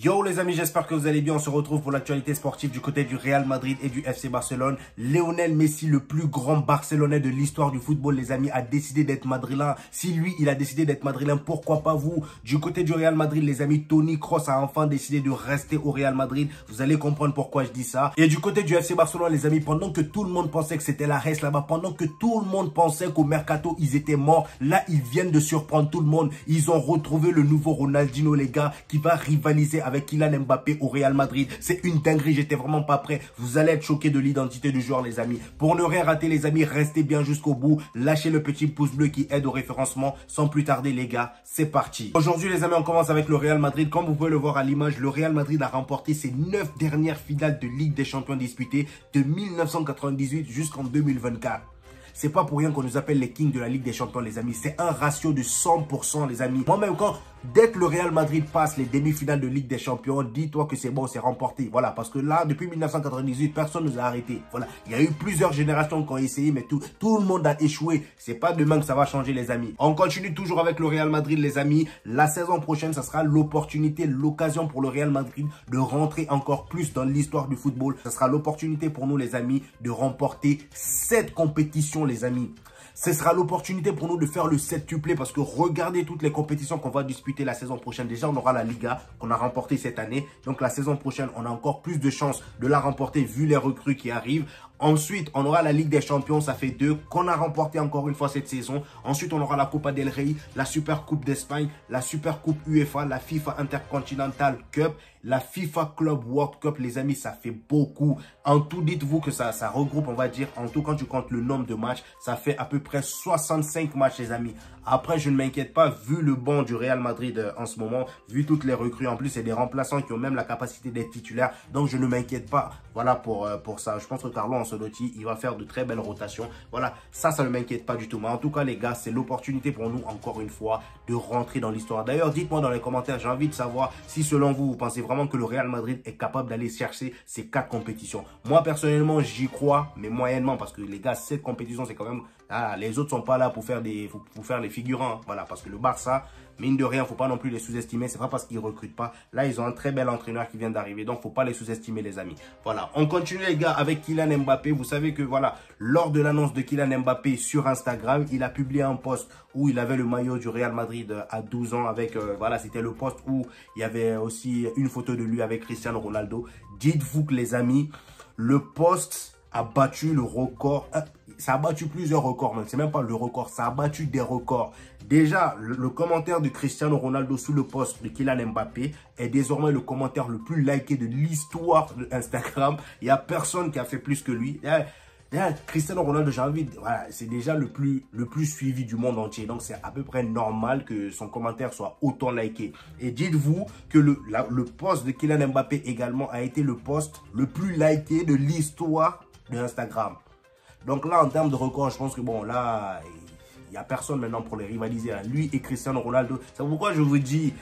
Yo les amis, j'espère que vous allez bien. On se retrouve pour l'actualité sportive du côté du Real Madrid et du FC Barcelone. Lionel Messi, le plus grand Barcelonais de l'histoire du football, les amis, a décidé d'être madrilène. Si lui, il a décidé d'être madrilène, pourquoi pas vous? Du côté du Real Madrid, les amis, Toni Kroos a enfin décidé de rester au Real Madrid. Vous allez comprendre pourquoi je dis ça. Et du côté du FC Barcelone, les amis, pendant que tout le monde pensait que c'était la reste là-bas, pendant que tout le monde pensait qu'au Mercato, ils étaient morts, là, ils viennent de surprendre tout le monde. Ils ont retrouvé le nouveau Ronaldinho, les gars, qui va rivaliser avec Kylian Mbappé au Real Madrid. C'est une dinguerie, j'étais vraiment pas prêt. Vous allez être choqués de l'identité du joueur, les amis. Pour ne rien rater, les amis, restez bien jusqu'au bout. Lâchez le petit pouce bleu qui aide au référencement. Sans plus tarder, les gars, c'est parti. Aujourd'hui, les amis, on commence avec le Real Madrid. Comme vous pouvez le voir à l'image, le Real Madrid a remporté ses 9 dernières finales de Ligue des Champions disputées de 1998 jusqu'en 2024. C'est pas pour rien qu'on nous appelle les kings de la Ligue des Champions, les amis. C'est un ratio de 100%, les amis. Moi-même, dès que le Real Madrid passe les demi-finales de Ligue des Champions, dis-toi que c'est bon, c'est remporté. Voilà, parce que là, depuis 1998, personne nous a arrêté. Voilà, il y a eu plusieurs générations qui ont essayé, mais tout le monde a échoué. C'est pas demain que ça va changer, les amis. On continue toujours avec le Real Madrid, les amis. La saison prochaine, ça sera l'opportunité, l'occasion pour le Real Madrid de rentrer encore plus dans l'histoire du football. Ça sera l'opportunité pour nous, les amis, de remporter 7 compétitions, les amis. Ce sera l'opportunité pour nous de faire le septuplé parce que regardez toutes les compétitions qu'on va disputer la saison prochaine. Déjà, on aura la Liga qu'on a remportée cette année. Donc, la saison prochaine, on a encore plus de chances de la remporter vu les recrues qui arrivent. Ensuite, on aura la Ligue des Champions, ça fait 2 qu'on a remporté encore une fois cette saison. Ensuite, on aura la Copa del Rey, la Super Coupe d'Espagne, la Super Coupe UEFA, la FIFA Intercontinental Cup, la FIFA Club World Cup. Les amis, ça fait beaucoup. En tout, dites-vous que ça regroupe, on va dire, en tout, quand tu comptes le nombre de matchs, ça fait à peu près 65 matchs, les amis. Après, je ne m'inquiète pas, vu le banc du Real Madrid en ce moment, vu toutes les recrues. En plus, c'est des remplaçants qui ont même la capacité d'être titulaires. Donc, je ne m'inquiète pas. Voilà pour ça. Je pense que Carlo Ancelotti, il va faire de très belles rotations. Voilà, ça ne m'inquiète pas du tout. Mais en tout cas, les gars, c'est l'opportunité pour nous, encore une fois, de rentrer dans l'histoire. D'ailleurs, dites-moi dans les commentaires, j'ai envie de savoir si, selon vous, vous pensez vraiment que le Real Madrid est capable d'aller chercher ces 4 compétitions. Moi, personnellement, j'y crois, mais moyennement, parce que les gars, cette compétition, c'est quand même... Ah, les autres sont pas là pour faire les figurants. Hein. Voilà, parce que le Barça, mine de rien, faut pas non plus les sous-estimer. C'est pas parce qu'ils recrutent pas. Là, ils ont un très bel entraîneur qui vient d'arriver. Donc, faut pas les sous-estimer, les amis. Voilà, on continue, les gars, avec Kylian Mbappé. Vous savez que, voilà, lors de l'annonce de Kylian Mbappé sur Instagram, il a publié un post où il avait le maillot du Real Madrid à 12 ans avec, voilà, c'était le post où il y avait aussi une photo de lui avec Cristiano Ronaldo. Dites-vous que, les amis, le post a battu le record. Ça a battu plusieurs records, même. C'est même pas le record, ça a battu des records. Déjà, le commentaire de Cristiano Ronaldo sous le post de Kylian Mbappé est désormais le commentaire le plus liké de l'histoire de Instagram. Il n'y a personne qui a fait plus que lui. Cristiano Ronaldo, j'ai envie de... Voilà, c'est déjà le plus suivi du monde entier. Donc, c'est à peu près normal que son commentaire soit autant liké. Et dites-vous que le post de Kylian Mbappé également a été le post le plus liké de l'histoire de Instagram. Donc là, en termes de record, je pense que bon, là, il n'y a personne maintenant pour les rivaliser. Hein. Lui et Cristiano Ronaldo. C'est pourquoi je vous dis,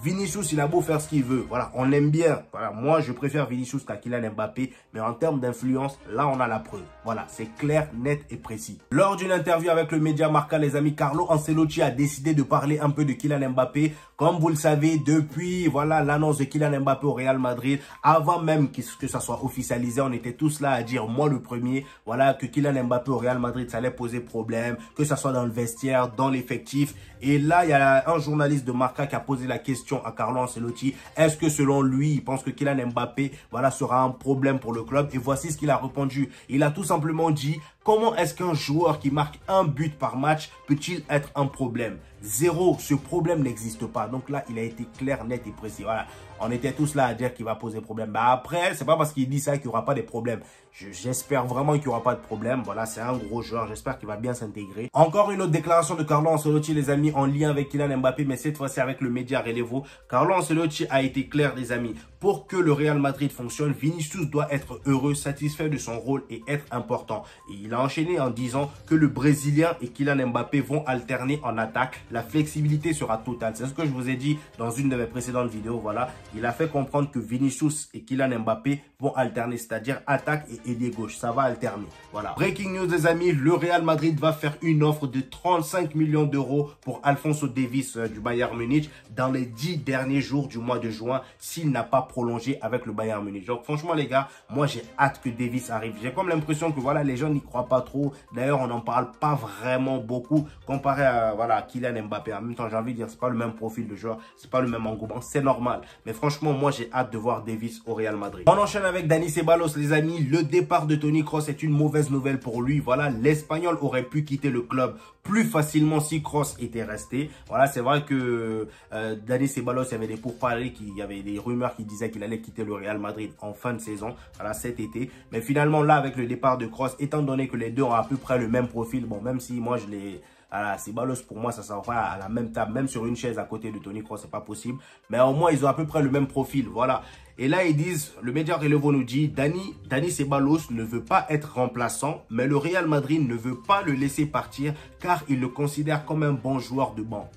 Vinicius, il a beau faire ce qu'il veut. Voilà, on l'aime bien. Voilà, moi, je préfère Vinicius qu'à Kylian Mbappé. Mais en termes d'influence, là, on a la preuve. Voilà, c'est clair, net et précis. Lors d'une interview avec le média Marca, les amis, Carlo Ancelotti a décidé de parler un peu de Kylian Mbappé. Comme vous le savez, depuis voilà l'annonce de Kylian Mbappé au Real Madrid, avant même que ça soit officialisé, on était tous là à dire, moi le premier, voilà, que Kylian Mbappé au Real Madrid, ça allait poser problème, que ça soit dans le vestiaire, dans l'effectif. Et là, il y a un journaliste de Marca qui a posé la question à Carlo Ancelotti. Est-ce que selon lui, il pense que Kylian Mbappé, voilà, sera un problème pour le club? Et voici ce qu'il a répondu. Il a tout simplement dit, comment est-ce qu'un joueur qui marque un but par match peut-il être un problème? Zéro, ce problème n'existe pas. Donc là, il a été clair, net et précis. Voilà, on était tous là à dire qu'il va poser problème. Bah après, c'est pas parce qu'il dit ça qu'il n'y aura pas de problème. J'espère vraiment qu'il n'y aura pas de problème. Voilà, c'est un gros joueur. J'espère qu'il va bien s'intégrer. Encore une autre déclaration de Carlo Ancelotti, les amis, en lien avec Kylian Mbappé, mais cette fois-ci avec le média Relevo. Carlo Ancelotti a été clair, les amis. Pour que le Real Madrid fonctionne, Vinicius doit être heureux, satisfait de son rôle et être important. Et il a enchaîné en disant que le Brésilien et Kylian Mbappé vont alterner en attaque. La flexibilité sera totale. C'est ce que je vous ai dit dans une de mes précédentes vidéos. Voilà, il a fait comprendre que Vinicius et Kylian Mbappé vont alterner, c'est-à-dire attaque et ailier gauche. Ça va alterner. Voilà. Breaking news les amis, le Real Madrid va faire une offre de 35 millions d'euros pour Alphonso Davies du Bayern Munich dans les 10 derniers jours du mois de juin s'il n'a pas prolongé avec le Bayern Munich. Donc franchement les gars, moi j'ai hâte que Davies arrive. J'ai comme l'impression que voilà, les gens n'y croient pas trop. D'ailleurs, on n'en parle pas vraiment beaucoup comparé à voilà, Kylian Mbappé. En même temps, j'ai envie de dire, c'est pas le même profil de joueur, c'est pas le même engouement, c'est normal. Mais franchement, moi j'ai hâte de voir Davies au Real Madrid. On enchaîne avec Dani Ceballos les amis. Le départ de Toni Kroos est une mauvaise nouvelle pour lui. Voilà, l'Espagnol aurait pu quitter le club plus facilement si Kroos était resté. Voilà, c'est vrai que Dani Ceballos, il y avait des pourparlers, il y avait des rumeurs qui disaient qu'il allait quitter le Real Madrid en fin de saison, voilà, cet été. Mais finalement, là, avec le départ de Kroos, étant donné que les deux ont à peu près le même profil, bon, même si moi, je les... Voilà, Ceballos, pour moi, ça sera à la même table, même sur une chaise à côté de Toni Kroos, c'est pas possible. Mais au moins, ils ont à peu près le même profil, voilà. Et là, ils disent, le média Relevo nous dit, Dani Ceballos ne veut pas être remplaçant, mais le Real Madrid ne veut pas le laisser partir car il le considère comme un bon joueur de banc.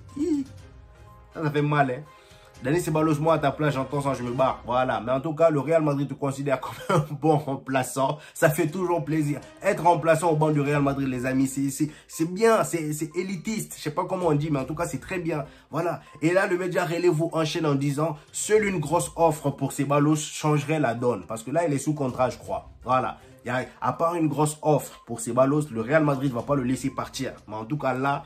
Ça fait mal, hein. Dani Ceballos, moi à ta place, j'entends ça, je me barre. Voilà. Mais en tout cas, le Real Madrid te considère comme un bon remplaçant. Ça fait toujours plaisir. Être remplaçant au banc du Real Madrid, les amis, c'est bien, c'est élitiste. Je sais pas comment on dit, mais en tout cas, c'est très bien. Voilà. Et là, le média Relevo enchaîne en disant, seule une grosse offre pour Ceballos changerait la donne. Parce que là, il est sous contrat, je crois. Voilà. À part une grosse offre pour Ceballos, le Real Madrid ne va pas le laisser partir. Mais en tout cas, là,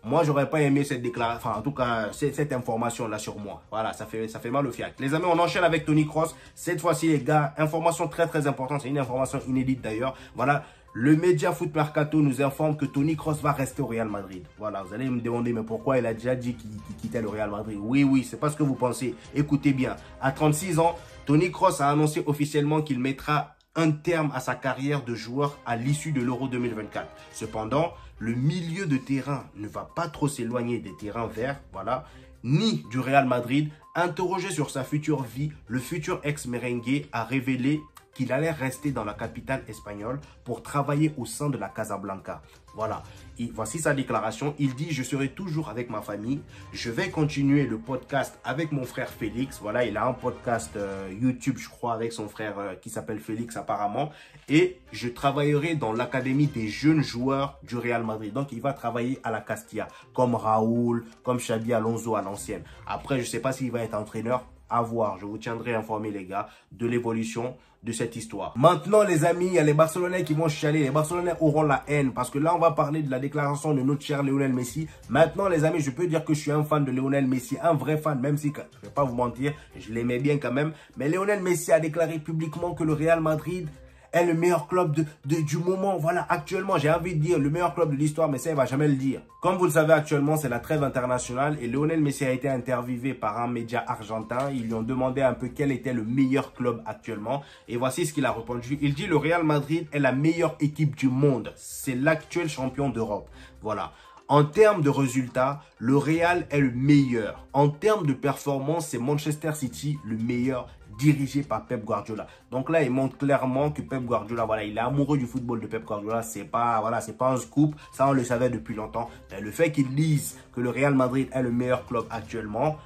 moi, j'aurais pas aimé cette déclaration, enfin, en tout cas, cette information-là sur moi. Voilà, ça fait mal au fiac. Les amis, on enchaîne avec Toni Kroos. Cette fois-ci, les gars, information très importante. C'est une information inédite d'ailleurs. Voilà, le média Foot Mercato nous informe que Toni Kroos va rester au Real Madrid. Voilà, vous allez me demander, mais pourquoi il a déjà dit qu'il quittait le Real Madrid? Oui, c'est pas ce que vous pensez. Écoutez bien, à 36 ans, Toni Kroos a annoncé officiellement qu'il mettra un terme à sa carrière de joueur à l'issue de l'Euro 2024. Cependant, le milieu de terrain ne va pas trop s'éloigner des terrains verts, voilà, ni du Real Madrid. Interrogé sur sa future vie, le futur ex-merengue a révélé qu'il allait rester dans la capitale espagnole pour travailler au sein de la Casablanca. Voilà, et voici sa déclaration. Il dit « Je serai toujours avec ma famille. Je vais continuer le podcast avec mon frère Félix. » Voilà, il a un podcast YouTube, je crois, avec son frère qui s'appelle Félix apparemment. Et je travaillerai dans l'académie des jeunes joueurs du Real Madrid. Donc, il va travailler à la Castilla, comme Raoul, comme Xabi Alonso à l'ancienne. Après, je ne sais pas s'il va être entraîneur. À voir, je vous tiendrai informé les gars de l'évolution de cette histoire. Maintenant les amis, il y a les Barcelonais qui vont chialer. Les Barcelonais auront la haine parce que là on va parler de la déclaration de notre cher Lionel Messi. Maintenant les amis, je peux dire que je suis un fan de Lionel Messi, un vrai fan, même si, je vais pas vous mentir, je l'aimais bien quand même. Mais Lionel Messi a déclaré publiquement que le Real Madrid est le meilleur club du moment. Voilà, actuellement, j'ai envie de dire le meilleur club de l'histoire, mais ça, il va jamais le dire. Comme vous le savez, actuellement, c'est la trêve internationale et Lionel Messi a été interviewé par un média argentin. Ils lui ont demandé un peu quel était le meilleur club actuellement. Et voici ce qu'il a répondu. Il dit, le Real Madrid est la meilleure équipe du monde. C'est l'actuel champion d'Europe. Voilà. En termes de résultats, le Real est le meilleur. En termes de performance, c'est Manchester City le meilleur, dirigé par Pep Guardiola. Donc là, il montre clairement que Pep Guardiola, voilà, il est amoureux du football de Pep Guardiola. C'est pas, voilà, c'est pas un scoop. Ça, on le savait depuis longtemps. Mais le fait qu'il dise que le Real Madrid est le meilleur club actuellement,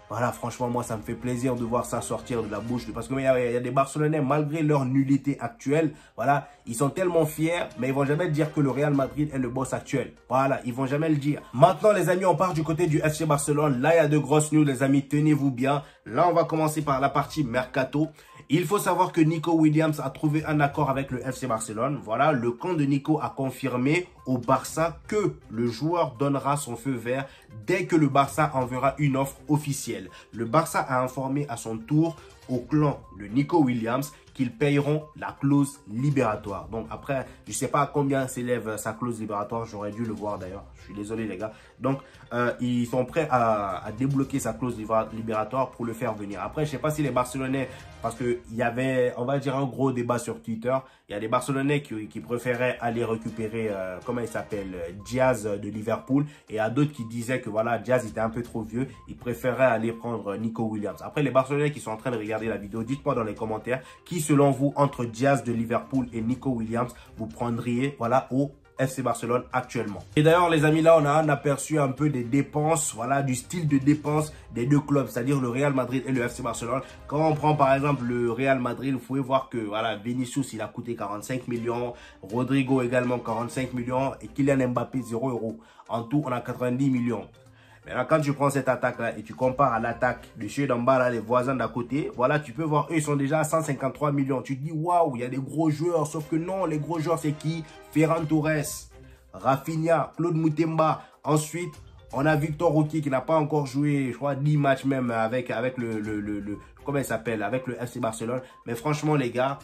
voilà, franchement, moi, ça me fait plaisir de voir ça sortir de la bouche. Parce qu'il y a des Barcelonais, malgré leur nullité actuelle, voilà, ils sont tellement fiers, mais ils vont jamais dire que le Real Madrid est le boss actuel. Voilà, ils vont jamais le dire. Maintenant, les amis, on part du côté du FC Barcelone. Là, il y a de grosses news, les amis, tenez-vous bien. Là, on va commencer par la partie Mercato. Il faut savoir que Nico Williams a trouvé un accord avec le FC Barcelone. Voilà, le camp de Nico a confirmé au Barça que le joueur donnera son feu vert dès que le Barça enverra une offre officielle. Le Barça a informé à son tour au clan de Nico Williams qu'ils payeront la clause libératoire. Donc après, je ne sais pas à combien s'élève sa clause libératoire. J'aurais dû le voir d'ailleurs. Je suis désolé les gars. Donc ils sont prêts à débloquer sa clause libératoire pour le faire venir. Après, je ne sais pas si les Barcelonais, parce qu'il y avait, on va dire, un gros débat sur Twitter. Il y a des Barcelonais qui préféraient aller récupérer, comment il s'appelle, Diaz de Liverpool. Et il y a d'autres qui disaient que voilà, Diaz était un peu trop vieux. Ils préféraient aller prendre Nico Williams. Après, les Barcelonais qui sont en train de regarder la vidéo, dites-moi dans les commentaires qui, selon vous, entre Diaz de Liverpool et Nico Williams, vous prendriez, voilà, au FC Barcelone actuellement. Et d'ailleurs les amis, là on a un aperçu un peu des dépenses, voilà, du style de dépenses des deux clubs, c'est-à-dire le Real Madrid et le FC Barcelone. Quand on prend par exemple le Real Madrid, vous pouvez voir que voilà, Vinicius il a coûté 45 millions, Rodrigo également 45 millions et Kylian Mbappé 0 €. En tout on a 90 millions. Maintenant, quand tu prends cette attaque-là et tu compares à l'attaque de chez d'en bas, là, les voisins d'à côté, voilà, tu peux voir, eux, ils sont déjà à 153 millions. Tu te dis, waouh, il y a des gros joueurs. Sauf que non, les gros joueurs, c'est qui? Ferran Torres, Rafinha, Claude Moutemba. Ensuite, on a Victor Roque qui n'a pas encore joué, je crois, 10 matchs même avec comment il s'appelle, avec le FC Barcelone. Mais franchement, les gars,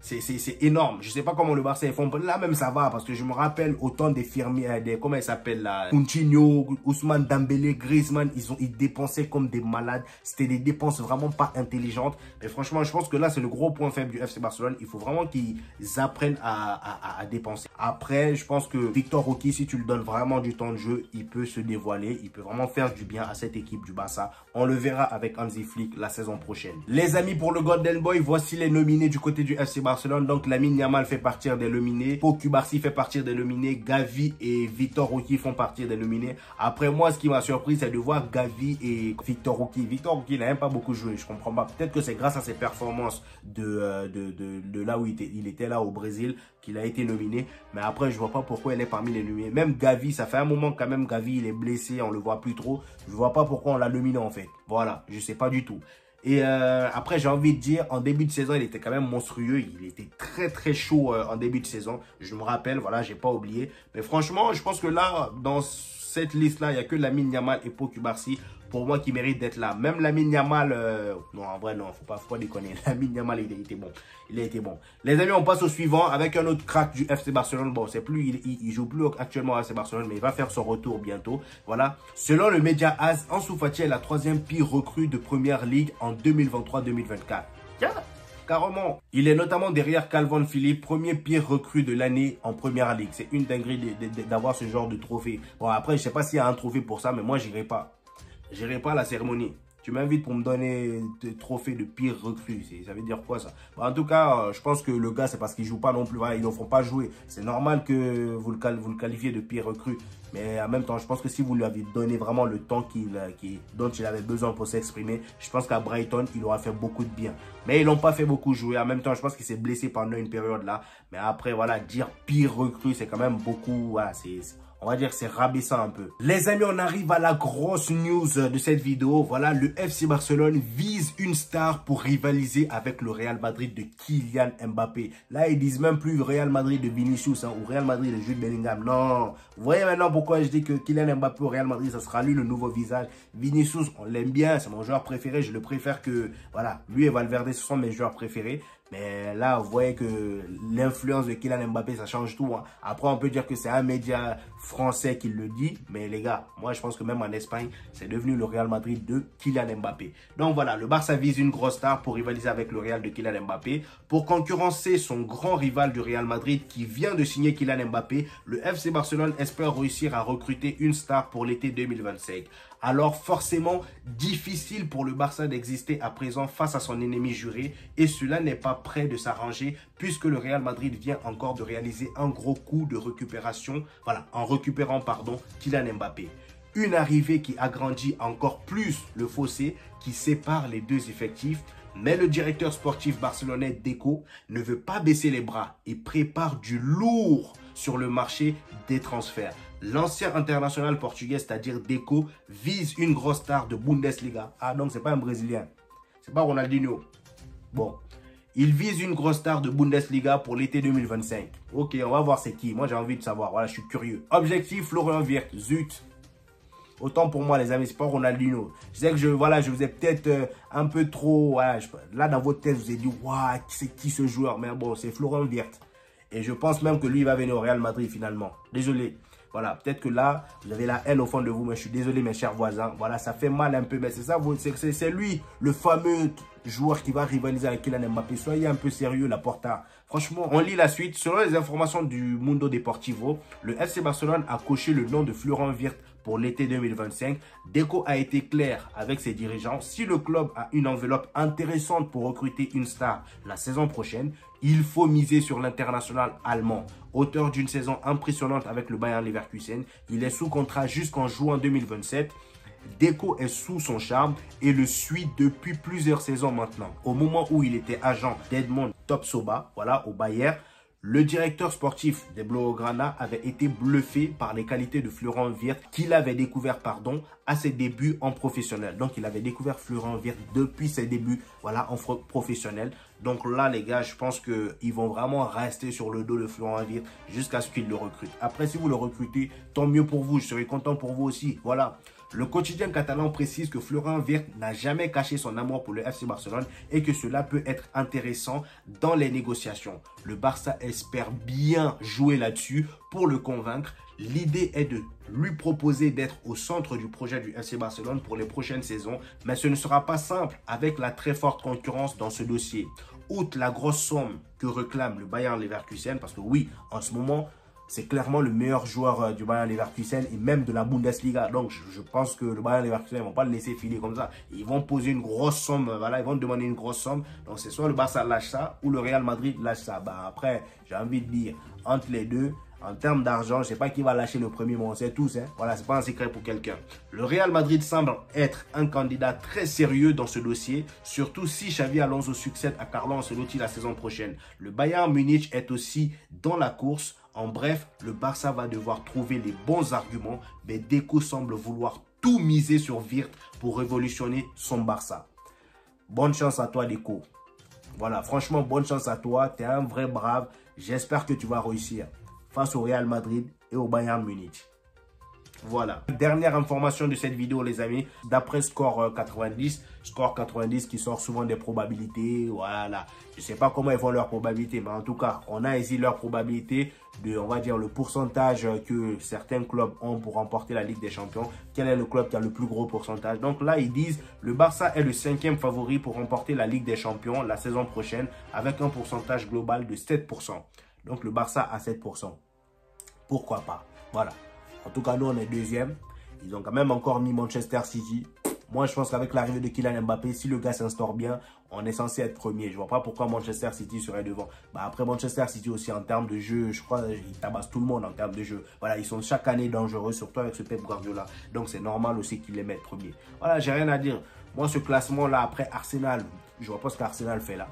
c'est énorme. Je sais pas comment le Barça ils font. Là même ça va parce que je me rappelle autant des firmiers, comment ils s'appellent là, Coutinho, Ousmane Dembélé, Griezmann, ils dépensaient comme des malades. C'était des dépenses vraiment pas intelligentes. Mais franchement, je pense que là c'est le gros point faible du FC Barcelone. Il faut vraiment qu'ils apprennent à dépenser. Après, je pense que Victor Roque, si tu lui donnes vraiment du temps de jeu, il peut se dévoiler. Il peut vraiment faire du bien à cette équipe du Barça. On le verra avec Hansi Flick la saison prochaine. Les amis, pour le Golden Boy, voici les nominés du côté du FC Barcelone. Donc Lamine Yamal fait partir des nominés, Pau Cubarsí fait partir des nominés, Gavi et Victor Roque font partir des nominés. Après moi, ce qui m'a surpris, c'est de voir Gavi et Victor Roque. Victor Roque n'a même pas beaucoup joué, je comprends pas. Peut-être que c'est grâce à ses performances de là où il était là au Brésil qu'il a été nominé. Mais après, je vois pas pourquoi il est parmi les nominés. Même Gavi, ça fait un moment quand même, Gavi il est blessé, on le voit plus trop. Je vois pas pourquoi on l'a nominé en fait. Voilà, je sais pas du tout. Et après, j'ai envie de dire, en début de saison, il était quand même monstrueux. Il était très, très chaud en début de saison. Je me rappelle, voilà, j'ai pas oublié. Mais franchement, je pense que là, dans cette liste-là, il n'y a que Lamine Yamal et Pau Cubarsí pour moi qui méritent d'être là. Même Lamine Yamal, non, en vrai, non, faut pas déconner. Lamine Yamal, il a été bon. Il a été bon. Les amis, on passe au suivant avec un autre crack du FC Barcelone. Bon, c'est plus, il joue plus actuellement au FC Barcelone, mais il va faire son retour bientôt. Voilà. Selon le média AS, Ansu Fati est la 3e pire recrue de Première Ligue en 2023-2024. Carrément. Il est notamment derrière Calvin Phillips, premier pire recrue de l'année en Première Ligue. C'est une dinguerie d'avoir ce genre de trophée. Bon, après, je sais pas s'il y a un trophée pour ça, mais moi, j'irai pas. J'irai pas à la cérémonie. Tu m'invites pour me donner des trophées de pire recrue. Ça veut dire quoi ça? Bon, en tout cas, je pense que le gars, c'est parce qu'il joue pas non plus. Voilà, ils ne font pas jouer. C'est normal que vous le qualifiez de pire recrue. Mais en même temps, je pense que si vous lui avez donné vraiment le temps dont il avait besoin pour s'exprimer, je pense qu'à Brighton, il aura fait beaucoup de bien. Mais ils l'ont pas fait beaucoup jouer. En même temps, je pense qu'il s'est blessé pendant une période là. Mais après, voilà, dire pire recrue, c'est quand même beaucoup. Voilà, on va dire que c'est rabaissant un peu. Les amis, on arrive à la grosse news de cette vidéo. Voilà, le FC Barcelone vise une star pour rivaliser avec le Real Madrid de Kylian Mbappé. Là, ils disent même plus Real Madrid de Vinicius ou Real Madrid de Jude Bellingham. Non. Vous voyez maintenant pourquoi je dis que Kylian Mbappé au Real Madrid, ça sera lui le nouveau visage. Vinicius, on l'aime bien, c'est mon joueur préféré. Je le préfère que, voilà, lui et Valverde, ce sont mes joueurs préférés. Mais là, vous voyez que l'influence de Kylian Mbappé, ça change tout. Hein. Après, on peut dire que c'est un média français qui le dit. Mais les gars, moi, je pense que même en Espagne, c'est devenu le Real Madrid de Kylian Mbappé. Donc voilà, le Barça vise une grosse star pour rivaliser avec le Real de Kylian Mbappé. Pour concurrencer son grand rival du Real Madrid qui vient de signer Kylian Mbappé, le FC Barcelone espère réussir à recruter une star pour l'été 2025. Alors forcément, difficile pour le Barça d'exister à présent face à son ennemi juré et cela n'est pas prêt de s'arranger puisque le Real Madrid vient encore de réaliser un gros coup de récupération, voilà, en récupérant, Kylian Mbappé. Une arrivée qui agrandit encore plus le fossé qui sépare les deux effectifs. Mais le directeur sportif barcelonais Deco ne veut pas baisser les bras et prépare du lourd sur le marché des transferts. L'ancien international portugais, c'est-à-dire Deco, vise une grosse star de Bundesliga. Ah, donc c'est pas un Brésilien. C'est pas Ronaldinho. Bon. Il vise une grosse star de Bundesliga pour l'été 2025. Ok, on va voir c'est qui. Moi, j'ai envie de savoir. Voilà, je suis curieux. Objectif, Florian Wirtz. Zut. Autant pour moi, les amis, c'est pas Ronaldinho. Je sais que je vous ai peut-être un peu trop... Voilà, là, dans votre tête, je vous ai dit, waouh, c'est qui ce joueur? Mais bon, c'est Florent Wirtz. Et je pense même que lui, il va venir au Real Madrid finalement. Désolé. Voilà, peut-être que là, vous avez la haine au fond de vous, mais je suis désolé, mes chers voisins. Voilà, ça fait mal un peu, mais c'est ça, c'est lui, le fameux joueur qui va rivaliser avec Kylian Mbappé. Soyez un peu sérieux, Laporta. Franchement, on lit la suite. Selon les informations du Mundo Deportivo, le FC Barcelone a coché le nom de Florent Wirtz pour l'été 2025. Deco a été clair avec ses dirigeants. Si le club a une enveloppe intéressante pour recruter une star la saison prochaine, il faut miser sur l'international allemand. Auteur d'une saison impressionnante avec le Bayern Leverkusen, il est sous contrat jusqu'en juin 2027. Deco est sous son charme et le suit depuis plusieurs saisons maintenant. Au moment où il était agent d'Edmond Topsoba, voilà, au Bayern, le directeur sportif des Blaugrana avait été bluffé par les qualités de Florent Wirtz qu'il avait découvert, à ses débuts en professionnel. Donc, il avait découvert Florent Wirtz depuis ses débuts, voilà, en professionnel. Donc là, les gars, je pense qu'ils vont vraiment rester sur le dos de Florent Wirtz jusqu'à ce qu'ils le recrutent. Après, si vous le recrutez, tant mieux pour vous. Je serai content pour vous aussi. Voilà. Le quotidien catalan précise que Florent Wirtz n'a jamais caché son amour pour le FC Barcelone et que cela peut être intéressant dans les négociations. Le Barça espère bien jouer là-dessus pour le convaincre. L'idée est de lui proposer d'être au centre du projet du FC Barcelone pour les prochaines saisons, mais ce ne sera pas simple avec la très forte concurrence dans ce dossier. Outre la grosse somme que réclame le Bayern Leverkusen, parce que oui, en ce moment, c'est clairement le meilleur joueur du Bayern Leverkusen et même de la Bundesliga. Donc, je pense que le Bayern Leverkusen ne vont pas le laisser filer comme ça. Ils vont poser une grosse somme, voilà, ils vont demander une grosse somme. Donc, c'est soit le Barça lâche ça ou le Real Madrid lâche ça. Bah, après, j'ai envie de dire, entre les deux, en termes d'argent, je ne sais pas qui va lâcher le premier, mais on sait tous. Hein. Voilà, c'est pas un secret pour quelqu'un. Le Real Madrid semble être un candidat très sérieux dans ce dossier, surtout si Xavi Alonso succède à Carlo Ancelotti la saison prochaine. Le Bayern Munich est aussi dans la course. En bref, le Barça va devoir trouver les bons arguments, mais Deco semble vouloir tout miser sur Wirtz pour révolutionner son Barça. Bonne chance à toi, Deco. Voilà, franchement, bonne chance à toi. Tu es un vrai brave. J'espère que tu vas réussir face au Real Madrid et au Bayern Munich. Voilà. Dernière information de cette vidéo, les amis. D'après Score 90 qui sort souvent des probabilités. Voilà. Je ne sais pas comment ils font leurs probabilités, mais en tout cas, on a ici leur probabilité de, on va dire, le pourcentage que certains clubs ont pour remporter la Ligue des Champions. Quel est le club qui a le plus gros pourcentage? Donc là, ils disent le Barça est le 5e favori pour remporter la Ligue des Champions la saison prochaine avec un pourcentage global de 7%. Donc le Barça à 7%. Pourquoi pas? Voilà. En tout cas, nous, on est deuxième. Ils ont quand même encore mis Manchester City. Moi, je pense qu'avec l'arrivée de Kylian Mbappé, si le gars s'instaure bien, on est censé être premier. Je ne vois pas pourquoi Manchester City serait devant. Bah, après, Manchester City aussi, en termes de jeu, je crois qu'ils tabassent tout le monde en termes de jeu. Voilà, ils sont chaque année dangereux, surtout avec ce Pep Guardiola. Donc, c'est normal aussi qu'ils les mettent premiers. Voilà, j'ai rien à dire. Moi, ce classement-là, après Arsenal, je ne vois pas ce qu'Arsenal fait là.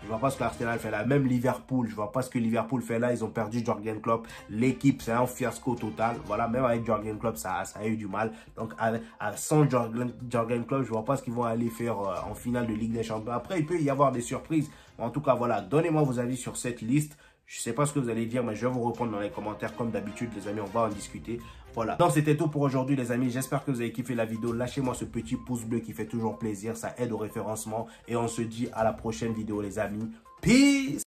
Je ne vois pas ce qu'Arsenal fait là. Même Liverpool, je ne vois pas ce que Liverpool fait là. Ils ont perdu Jürgen Klopp. L'équipe, c'est un fiasco total. Voilà, même avec Jürgen Klopp, ça a eu du mal. Donc, sans Jürgen Klopp, je ne vois pas ce qu'ils vont aller faire en finale de Ligue des Champions. Après, il peut y avoir des surprises. En tout cas, voilà, donnez-moi vos avis sur cette liste. Je ne sais pas ce que vous allez dire, mais je vais vous répondre dans les commentaires comme d'habitude, les amis. On va en discuter. Voilà. Donc, c'était tout pour aujourd'hui, les amis. J'espère que vous avez kiffé la vidéo. Lâchez-moi ce petit pouce bleu qui fait toujours plaisir. Ça aide au référencement. Et on se dit à la prochaine vidéo, les amis. Peace!